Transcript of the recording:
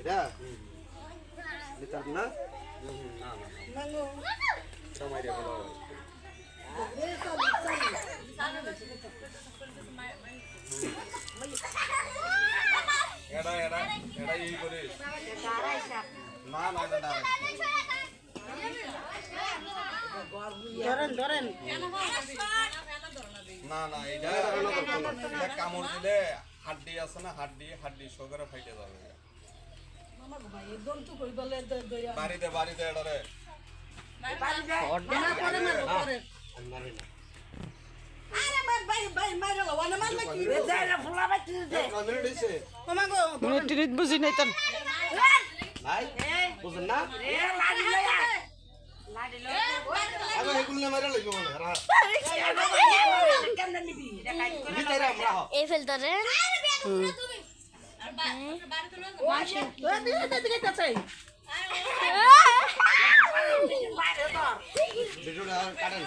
এটা লিটার না না সময় রে বলো এডা এই করে না না না ধরেন না না এটা কামড় দিলে হাড্ডি আছে না হাড্ডি সগরে ফাইটে যাবে বাড়িতে এডারে মিনিট বুঝি নাই তন নাই বুঝেন না আগে এগুলো মারা লাগবে মনে হয় লিটারে আমরা এই ফেলতারে ভিডিওটা কাটেন